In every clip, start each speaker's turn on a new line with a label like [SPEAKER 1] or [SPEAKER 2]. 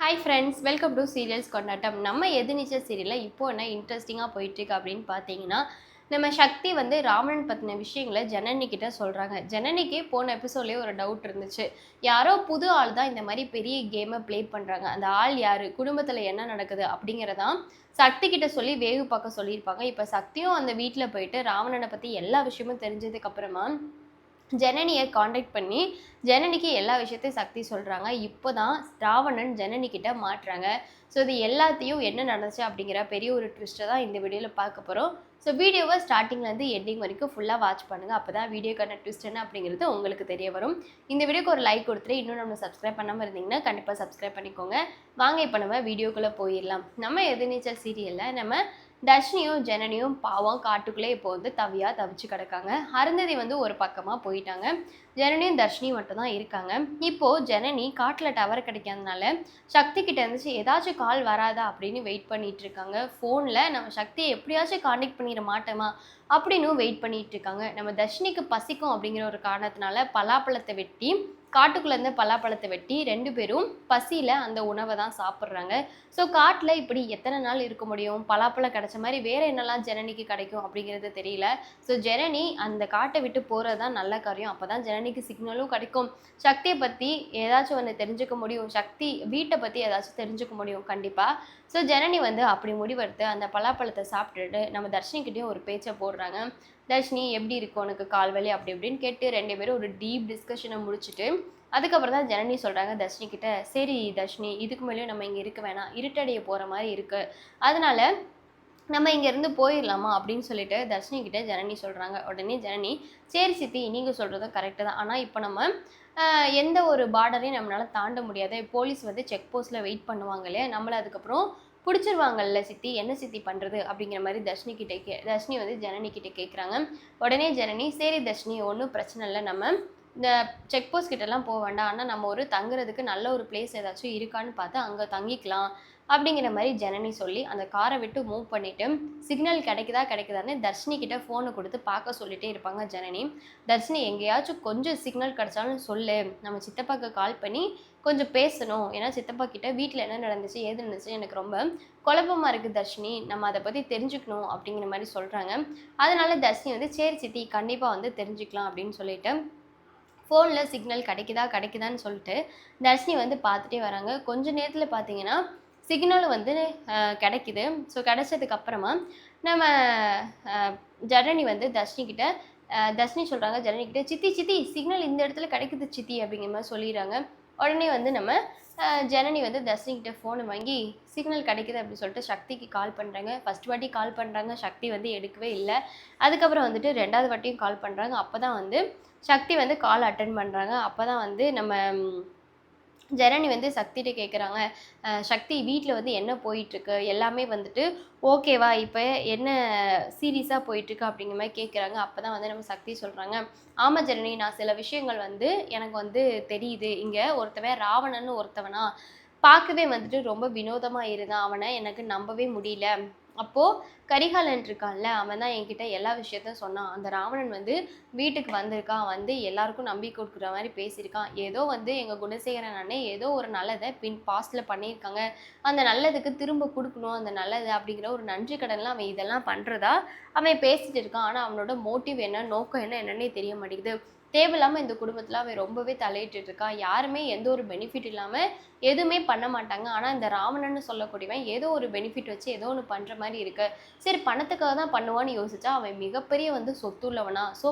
[SPEAKER 1] Hi friends, welcome to serials கொண்டாட்டம். நம்ம எதிர்நீச்சல் சீரியலில் இப்போ என்ன இன்ட்ரெஸ்டிங்காக போயிட்டுருக்கு அப்படின்னு பார்த்தீங்கன்னா, நம்ம சக்தி வந்து ராவணன் பற்றின விஷயங்களை ஜனனி கிட்ட சொல்கிறாங்க. ஜனனிக்கு போன எபிசோட்லேயே ஒரு டவுட் இருந்துச்சு. யாரோ புது ஆள் தான் இந்த மாதிரி பெரிய கேமை ப்ளே பண்ணுறாங்க. அந்த ஆள் யார், குடும்பத்தில் என்ன நடக்குது அப்படிங்கிறதான் சக்தி கிட்ட சொல்லி வேவு பார்க்க சொல்லியிருப்பாங்க. இப்போ சக்தியும் அந்த வீட்டில் போயிட்டு ராவணனை பற்றி எல்லா விஷயமும் தெரிஞ்சதுக்கப்புறமா ஜனனியை காண்டாக்ட் பண்ணி ஜனனிக்கு எல்லா விஷயத்தையும் சக்தி சொல்கிறாங்க. இப்போ தான் ராவணன் ஜனனிக்கிட்ட மாட்டுறாங்க. ஸோ இது எல்லாத்தையும் என்ன நடந்துச்சு அப்படிங்கிற பெரிய ஒரு ட்விஸ்ட்டை தான் இந்த வீடியோவில் பார்க்க போகிறோம். ஸோ வீடியோவை ஸ்டார்டிங்லேருந்து எண்டிங் வரைக்கும் ஃபுல்லாக வாட்ச் பண்ணுங்கள். அப்போ தான் வீடியோக்கான ட்விஸ்ட் என்ன அப்படிங்கிறது உங்களுக்கு தெரிய வரும். இந்த வீடியோக்கு ஒரு லைக் கொடுத்துட்டு இன்னும் நம்ம சப்ஸ்கிரைப் பண்ணாமல் இருந்தீங்கன்னா கண்டிப்பாக சப்ஸ்கிரைப் பண்ணிக்கோங்க. வாங்க இப்போ நம்ம வீடியோக்குள்ளே போயிடலாம். நம்ம எதிர்நீச்சல் சீரியலில் நம்ம தர்ஷினியும் ஜனனியும் பாவம் காட்டுக்குள்ளே இப்போ வந்து தவிச்சு கிடக்காங்க. அருந்ததி வந்து ஒரு பக்கமாக போயிட்டாங்க. ஜனனியும் தர்ஷினியும் மட்டும் தான் இருக்காங்க. இப்போது ஜனனி காட்டில் டவர் கிடைக்காதனால சக்தி கிட்ட இருந்துச்சு ஏதாச்சும் கால் வராதா அப்படின்னு வெயிட் பண்ணிட்டு இருக்காங்க. ஃபோனில் நம்ம சக்தியை எப்படியாச்சும் காண்டாக்ட் பண்ணிட மாட்டோமா அப்படின்னு வெயிட் பண்ணிட்டு இருக்காங்க. நம்ம தர்ஷினிக்கு பசிக்கும் அப்படிங்கிற ஒரு காரணத்தினால பலாப்பழத்தை வெட்டி காட்டுக்குள்ளேருந்து பலாப்பழத்தை வெட்டி 2 பேரும் பசியில் அந்த உணவை தான் சாப்பிட்றாங்க. ஸோ காட்டில் இப்படி எத்தனை நாள் இருக்க முடியும்? பலாப்பழம் கிடைச்ச மாதிரி வேறு என்னெல்லாம் ஜனனிக்கு கிடைக்கும் அப்படிங்கிறது தெரியல. ஸோ ஜனனி அந்த காட்டை விட்டு போகிறது தான் நல்ல காரியம். அப்போ தான் ஜனனிக்கு சிக்னலும் கிடைக்கும். சக்தியை பற்றி ஏதாச்சும் ஒன்று தெரிஞ்சுக்க முடியும். சக்தி வீட்டை பற்றி ஏதாச்சும் தெரிஞ்சுக்க முடியும் கண்டிப்பாக. ஸோ ஜனனி வந்து அப்படி முடிவெடுத்து அந்த பலாப்பழத்தை சாப்பிட்டுட்டு நம்ம தர்ஷினிக்கிட்டையும் ஒரு பேச்சை போடுறாங்க. தர்ஷினி எப்படி இருக்கும் உனக்கு கால்வலி அப்படி இப்படின்னு கேட்டு 2 பேரும் ஒரு டீப் டிஸ்கஷனை முடிச்சுட்டு அதுக்கப்புறம் தான் ஜனனி சொல்கிறாங்க தர்ஷினி கிட்ட, சரி தர்ஷினி இதுக்கு மேலேயும் நம்ம இங்கே இருக்க வேணாம், இருட்டடைய போகிற மாதிரி இருக்குது, அதனால நம்ம இங்கேருந்து போயிடலாமா அப்படின்னு சொல்லிட்டு தர்ஷினி கிட்ட ஜனனி சொல்கிறாங்க. உடனே ஜனனி, சரி சித்தி நீங்கள் சொல்கிறதும் கரெக்டு தான், ஆனால் இப்போ நம்ம எந்த ஒரு பார்டரையும் நம்மளால் தாண்ட முடியாது. போலீஸ் வந்து செக் போஸ்ட்டில் வெயிட் பண்ணுவாங்க இல்லையா, நம்மளை அதுக்கப்புறம் பிடிச்சிருவாங்கல்ல சித்தி, என்ன சித்தி பண்ணுறது அப்படிங்கிற மாதிரி தர்ஷினி வந்து ஜனனி கிட்டே கேட்குறாங்க. உடனே ஜனனி, சரி தர்ஷினி ஒன்றும் பிரச்சனை இல்லை, நம்ம இந்த செக் போஸ்ட் கிட்டலாம் போக வேண்டாம், ஆனால் நம்ம ஒரு தங்குறதுக்கு நல்ல ஒரு பிளேஸ் ஏதாச்சும் இருக்கான்னு பார்த்து அங்கே தங்கிக்கலாம் அப்படிங்கிற மாதிரி ஜனனி சொல்லி அந்த காரை விட்டு மூவ் பண்ணிவிட்டு சிக்னல் கிடைக்குதான்னு தர்ஷினி கிட்ட ஃபோனை கொடுத்து பார்க்க சொல்லிகிட்டே இருப்பாங்க ஜனனி. தர்ஷினி எங்கேயாச்சும் கொஞ்சம் சிக்னல் கிடச்சாலும் சொல்லு, நம்ம சித்தப்பாக்கு கால் பண்ணி கொஞ்சம் பேசணும், ஏன்னா சித்தப்பா கிட்ட வீட்டில் என்ன நடந்துச்சு ஏது நடந்துச்சு எனக்கு ரொம்ப குழப்பமாக இருக்குது தர்ஷினி, நம்ம அதை பற்றி தெரிஞ்சுக்கணும் அப்படிங்கிற மாதிரி சொல்கிறாங்க. அதனால தர்ஷினி வந்து சரி சித்தி கண்டிப்பாக வந்து தெரிஞ்சுக்கலாம் அப்படின்னு சொல்லிட்டு ஃபோனில் சிக்னல் கிடைக்குதான்னு சொல்லிட்டு தர்ஷினி வந்து பார்த்துட்டே வராங்க. கொஞ்சம் நேரத்தில் பார்த்தீங்கன்னா சிக்னலும் வந்து கிடைக்குது. ஸோ கிடைச்சதுக்கப்புறமா நம்ம ஜனனி வந்து தர்ஷினி சொல்கிறாங்க ஜனனிக்கிட்ட, சித்தி சிக்னல் இந்த இடத்துல கிடைக்குது சித்தி அப்படிங்கிற மாதிரி சொல்லிடுறாங்க. உடனே வந்து நம்ம ஜனனி வந்து தர்ஷினிக்கிட்ட ஃபோனை வாங்கி சிக்னல் கிடைக்குது அப்படின்னு சொல்லிட்டு சக்திக்கு கால் பண்ணுறாங்க. ஃபர்ஸ்ட் வாட்டி கால் பண்ணுறாங்க, சக்தி வந்து எடுக்கவே இல்லை. அதுக்கப்புறம் வந்துட்டு 2வது வாட்டியும் கால் பண்ணுறாங்க. அப்போ தான் வந்து சக்தி வந்து கால் அட்டன் பண்ணுறாங்க. அப்போ தான் வந்து நம்ம ஜனனி வந்து சக்திகிட்ட கேட்குறாங்க, சக்தி வீட்டில் வந்து என்ன போயிட்டுருக்கு, எல்லாமே வந்துட்டு ஓகேவா, இப்போ என்ன சீரியஸாக போயிட்டுருக்கு அப்படிங்கிற மாதிரி கேட்குறாங்க. அப்போ தான் வந்து நம்ம சக்தி சொல்கிறாங்க, ஆமாம் ஜனனி நான் சில விஷயங்கள் வந்து எனக்கு வந்து தெரியுது, இங்கே ஒருத்தவன் ராவணன்னு ஒருத்தவனா பார்க்கவே வந்துட்டு ரொம்ப வினோதமாக இருந்தான், அவனை எனக்கு நம்பவே முடியல. அப்போது கரிகாலன் இருக்கான்ல, அவன் தான் என்கிட்ட எல்லா விஷயத்தையும் சொன்னான். அந்த ராவணன் வந்து வீட்டுக்கு வந்திருக்கான், வந்து எல்லாருக்கும் நம்பிக்கை கொடுக்குற மாதிரி பேசியிருக்கான். ஏதோ வந்து எங்கள் குணசேகரன் அண்ணே ஏதோ ஒரு நல்லதை பாஸ்ட்டில் பண்ணியிருக்காங்க, அந்த நல்லதுக்கு திரும்ப கொடுக்கணும் அந்த நல்லது அப்படிங்கிற ஒரு நன்றி கடன்லாம் அவன் இதெல்லாம் பண்ணுறதா அவன் பேசிகிட்டு இருக்கான். ஆனால் அவனோட மோட்டிவ் என்ன, நோக்கம் என்னன்னே தெரிய மாட்டேங்குது. தேவையில்லாமல் இந்த குடும்பத்தில் அவன் ரொம்பவே தலையிட்டு இருக்கான். யாருமே எந்த ஒரு பெனிஃபிட் இல்லாமல் எதுவுமே பண்ண மாட்டாங்க. ஆனால் இந்த ராவணன்னு சொல்லக்கூடியவன் ஏதோ ஒரு பெனிஃபிட் வச்சு ஏதோ ஒன்று பண்ணுற மாதிரி இருக்கு. சரி பணத்துக்காக தான் பண்ணுவான்னு யோசிச்சா அவன் மிகப்பெரிய வந்து சொத்துள்ளவனா. ஸோ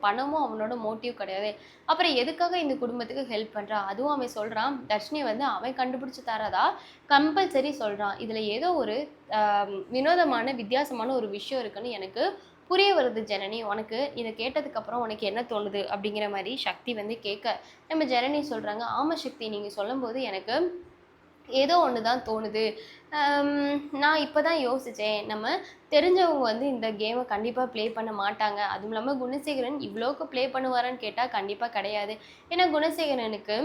[SPEAKER 1] பணமும் அவனோட மோட்டிவ் கிடையாது. அப்புறம் எதுக்காக இந்த குடும்பத்துக்கு ஹெல்ப் பண்ணுறான், அதுவும் அவன் சொல்கிறான். தர்ஷினி வந்து அவன் கண்டுபிடிச்சி தரதா கம்பல்சரி சொல்கிறான். இதில் ஏதோ ஒரு வினோதமான வித்தியாசமான ஒரு விஷயம் இருக்குன்னு எனக்கு புரிய வருது ஜனனி. உனக்கு இதை கேட்டதுக்கப்புறம் உனக்கு என்ன தோணுது அப்படிங்கிற மாதிரி சக்தி வந்து கேட்க நம்ம ஜனனி சொல்கிறாங்க, ஆமாம் சக்தி நீங்கள் சொல்லும்போது எனக்கு ஏதோ ஒன்று தான் தோணுது. நான் இப்போ தான் யோசித்தேன், நம்ம தெரிஞ்சவங்க வந்து இந்த கேமை கண்டிப்பாக ப்ளே பண்ண மாட்டாங்க. அதுவும் இல்லாமல் குணசேகரன் இவ்வளோக்கு ப்ளே பண்ணுவாரான்னு கேட்டால் கண்டிப்பாக கிடையாது. ஏன்னா குணசேகரனுக்கு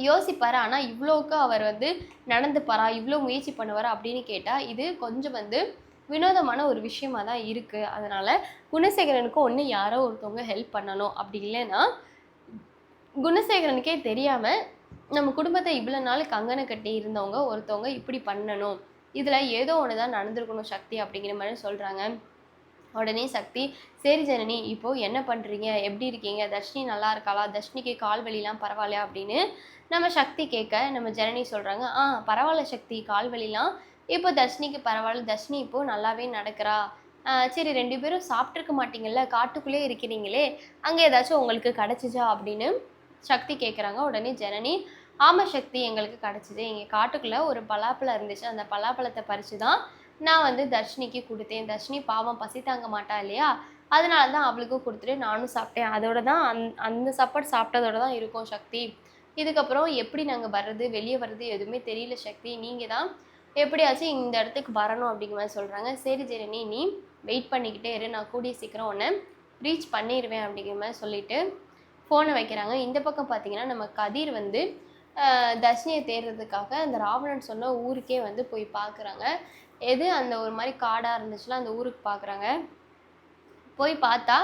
[SPEAKER 1] யோசிப்பார், ஆனால் இவ்வளோக்கு அவர் வந்து நடந்துப்பாரா, இவ்வளோ முயற்சி பண்ணுவாரா அப்படின்னு கேட்டால் இது கொஞ்சம் வந்து வினோதமான ஒரு விஷயமா தான் இருக்குது. அதனால் குணசேகரனுக்கு ஒன்று யாரோ ஒருத்தவங்க ஹெல்ப் பண்ணணும், அப்படி இல்லைன்னா குணசேகரனுக்கே தெரியாமல் நம்ம குடும்பத்தை இவ்வளோ நாள் கங்கணம் கட்டி இருந்தவங்க ஒருத்தவங்க இப்படி பண்ணணும். இதில் ஏதோ ஒன்று தான் நடந்திருக்கணும் சக்தி அப்படிங்கிற மாதிரி சொல்கிறாங்க. உடனே சக்தி, சரி ஜனனி இப்போ என்ன பண்ணுறீங்க, எப்படி இருக்கீங்க, தர்ஷினி நல்லா இருக்காளா, தர்ஷினிக்கு கால் வலிலாம் பரவாயில்லையா அப்படின்னு நம்ம சக்தி கேட்க நம்ம ஜனனி சொல்கிறாங்க, பரவாயில்ல சக்தி, கால் வலிலாம் இப்போ தர்ஷினிக்கு பரவாயில்ல, தர்ஷினி இப்போது நல்லாவே நடக்கிறா. சரி 2 பேரும் சாப்பிட்ருக்க மாட்டீங்கல்ல, காட்டுக்குள்ளே இருக்கிறீங்களே, அங்கே ஏதாச்சும் உங்களுக்கு கிடச்சிச்சா அப்படின்னு சக்தி கேட்குறாங்க. உடனே ஜனனி, ஆமாம் சக்தி, எங்களுக்கு கிடச்சிது. எங்கள் காட்டுக்குள்ளே ஒரு பலாப்பழம் இருந்துச்சு. அந்த பலாப்பழத்தை பறித்து தான் நான் வந்து தர்ஷினிக்கு கொடுத்தேன். தர்ஷினி பாவம் பசி தாங்க மாட்டா இல்லையா, அதனால தான் அவளுக்கும் கொடுத்துட்டு நானும் சாப்பிட்டேன். அதோட தான் அந்த சாப்பாடு சாப்பிட்டதோட தான் இருக்கோம் சக்தி. இதுக்கப்புறம் எப்படி நாங்கள் வர்றது, வெளியே வர்றது எதுவுமே தெரியல சக்தி. நீங்கள் தான் எப்படியாச்சும் இந்த இடத்துக்கு வரணும் அப்படிங்கிற மாதிரி சொல்கிறாங்க. சரி ஜெரணி, நீ வெயிட் பண்ணிக்கிட்டே இரு, நான் கூடிய சீக்கிரம் உன்னை ரீச் பண்ணிடுவேன் அப்படிங்கிற மாதிரி சொல்லிவிட்டு ஃபோனை வைக்கிறாங்க. இந்த பக்கம் பார்த்தீங்கன்னா நம்ம கதிர் வந்து தர்ஷினியை தேடுறதுக்காக அந்த ராவணன் சொன்ன ஊருக்கே வந்து போய் பார்க்குறாங்க. எது அந்த ஒரு மாதிரி காடாக இருந்துச்சுன்னா அந்த ஊருக்கு பார்க்குறாங்க. போய் பார்த்தா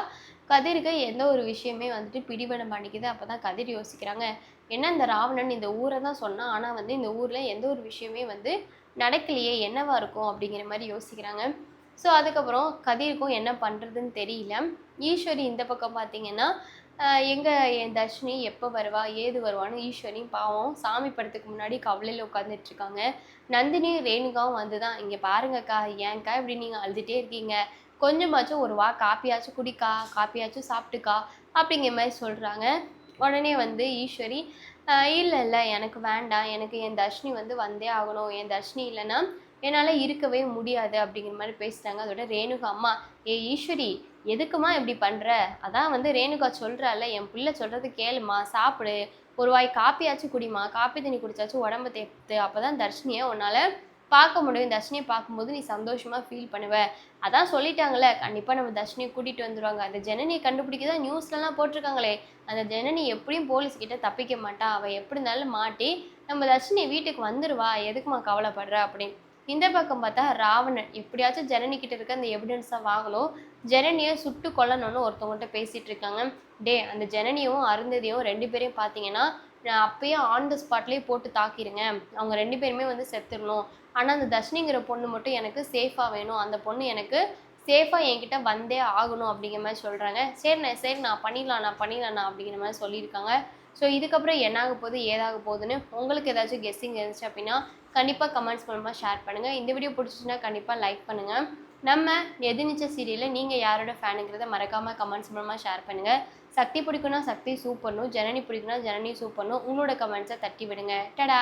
[SPEAKER 1] கதிருக்கு எந்த ஒரு விஷயமே வந்துட்டு பிடிபட மாட்டேங்குது. அப்போ தான் கதிர் யோசிக்கிறாங்க, என்ன இந்த ராவணன் இந்த ஊரை தான் சொன்னான், ஆனால் வந்து இந்த ஊரில் எந்த ஒரு விஷயமே வந்து நடக்கலையே, என்னவா இருக்கும் அப்படிங்கிற மாதிரி யோசிக்கிறாங்க. ஸோ அதுக்கப்புறம் கதிருக்கும் என்ன பண்ணுறதுன்னு தெரியல. ஈஸ்வரி இந்த பக்கம் பார்த்தீங்கன்னா எங்கே என் தர்ஷினி எப்போ வருவா ஏது வருவான்னு ஈஸ்வரி பாவம் சாமி படத்துக்கு முன்னாடி கவலையில் உட்காந்துட்ருக்காங்க. நந்தினி ரேணுகாவும் வந்து தான், இங்கே பாருங்கக்கா, ஏன்க்கா இப்படி நீங்கள் அழுதுகிட்டே இருக்கீங்க, கொஞ்சமாச்சும் ஒரு காப்பியாச்சும் குடிக்கா, காப்பியாச்சும் சாப்பிட்டுக்கா அப்படிங்கிற மாதிரி சொல்கிறாங்க. உடனே வந்து ஈஸ்வரி, இல்லை இல்லை எனக்கு வேண்டாம், எனக்கு என் தர்ஷினி வந்து வந்தே ஆகணும், என் தர்ஷினி இல்லைன்னா என்னால் இருக்கவே முடியாது அப்படிங்கிற மாதிரி பேசிட்டாங்க. அதோட ரேணுகா அம்மா, ஈஸ்வரி எதுக்குமா இப்படி பண்ணுற, அதான் வந்து ரேணுகா சொல்கிறால, என் பிள்ளை சொல்கிறது கேளுமா, சாப்பிடு, ஒரு வாய் காப்பியாச்சும் குடிமா, காப்பி தண்ணி குடிச்சாச்சும் உடம்பு தேத்து, அப்போ தான் தர்ஷினியை உன்னால் பார்க்க முடியும், தர்ஷினியை பார்க்கும்போது நீ சந்தோஷமாக ஃபீல் பண்ணுவ, அதான் சொல்லிட்டாங்களே கண்டிப்பாக நம்ம தர்ஷினியை கூட்டிகிட்டு வந்துடுவாங்க, அந்த ஜனனியை கண்டுபிடிக்க தான் நியூஸ்லலாம் போட்டிருக்காங்களே, அந்த ஜனனி எப்படியும் போலீஸ்கிட்ட தப்பிக்க மாட்டா, அவள் எப்படி இருந்தாலும் மாட்டி நம்ம தர்ஷினி வீட்டுக்கு வந்துடுவா, எதுக்குமா கவலைப்படுற அப்படின்னு. இந்த பக்கம் பார்த்தா ராவணன் எப்படியாச்சும் ஜனனிக்கிட்ட இருக்க அந்த எவிடன்ஸை வாங்கணும், ஜனனியை சுட்டு கொல்லணும்னு ஒருத்தவங்கள்ட்ட பேசிகிட்டு இருக்காங்க. அந்த ஜனனியும் அருந்ததியும் 2 பேரையும் பார்த்தீங்கன்னா நான் அப்பயே ஆன் த ஸ்பாட்லேயே போட்டு தாக்கிடுங்க, அவங்க 2 பேருமே வந்து செத்துடணும், ஆனால் அந்த தர்ஷினிங்கிற பொண்ணு மட்டும் எனக்கு சேஃபாக வேணும், அந்த பொண்ணு எனக்கு சேஃபாக என்கிட்ட வந்தே ஆகணும் அப்படிங்கிற மாதிரி சொல்கிறாங்க. சரி நான் பண்ணிடலாண்ணா அப்படிங்கிற மாதிரி சொல்லியிருக்காங்க. ஸோ இதுக்கப்புறம் என்னாக போகுது ஏதாக போகுதுன்னு உங்களுக்கு ஏதாச்சும் கெஸ்ஸிங் இருந்துச்சு அப்படின்னா கண்டிப்பாக கமெண்ட்ஸ் மூலமாக ஷேர் பண்ணுங்கள். இந்த வீடியோ பிடிச்சிச்சுன்னா கண்டிப்பாக லைக் பண்ணுங்கள். நம்ம எதிர்நீச்சல் சீரியலில் நீங்கள் யாரோட ஃபேனுங்கிறத மறக்காமல் கமெண்ட்ஸ் மூலமாக ஷேர் பண்ணுங்கள். சக்தி பிடிக்குன்னா சக்தி சூப்பர்னும், ஜனனி பிடிக்குன்னா ஜனனி சூப்பர்னும் உங்களோட கமெண்ட்ஸை தட்டி விடுங்க. டடா.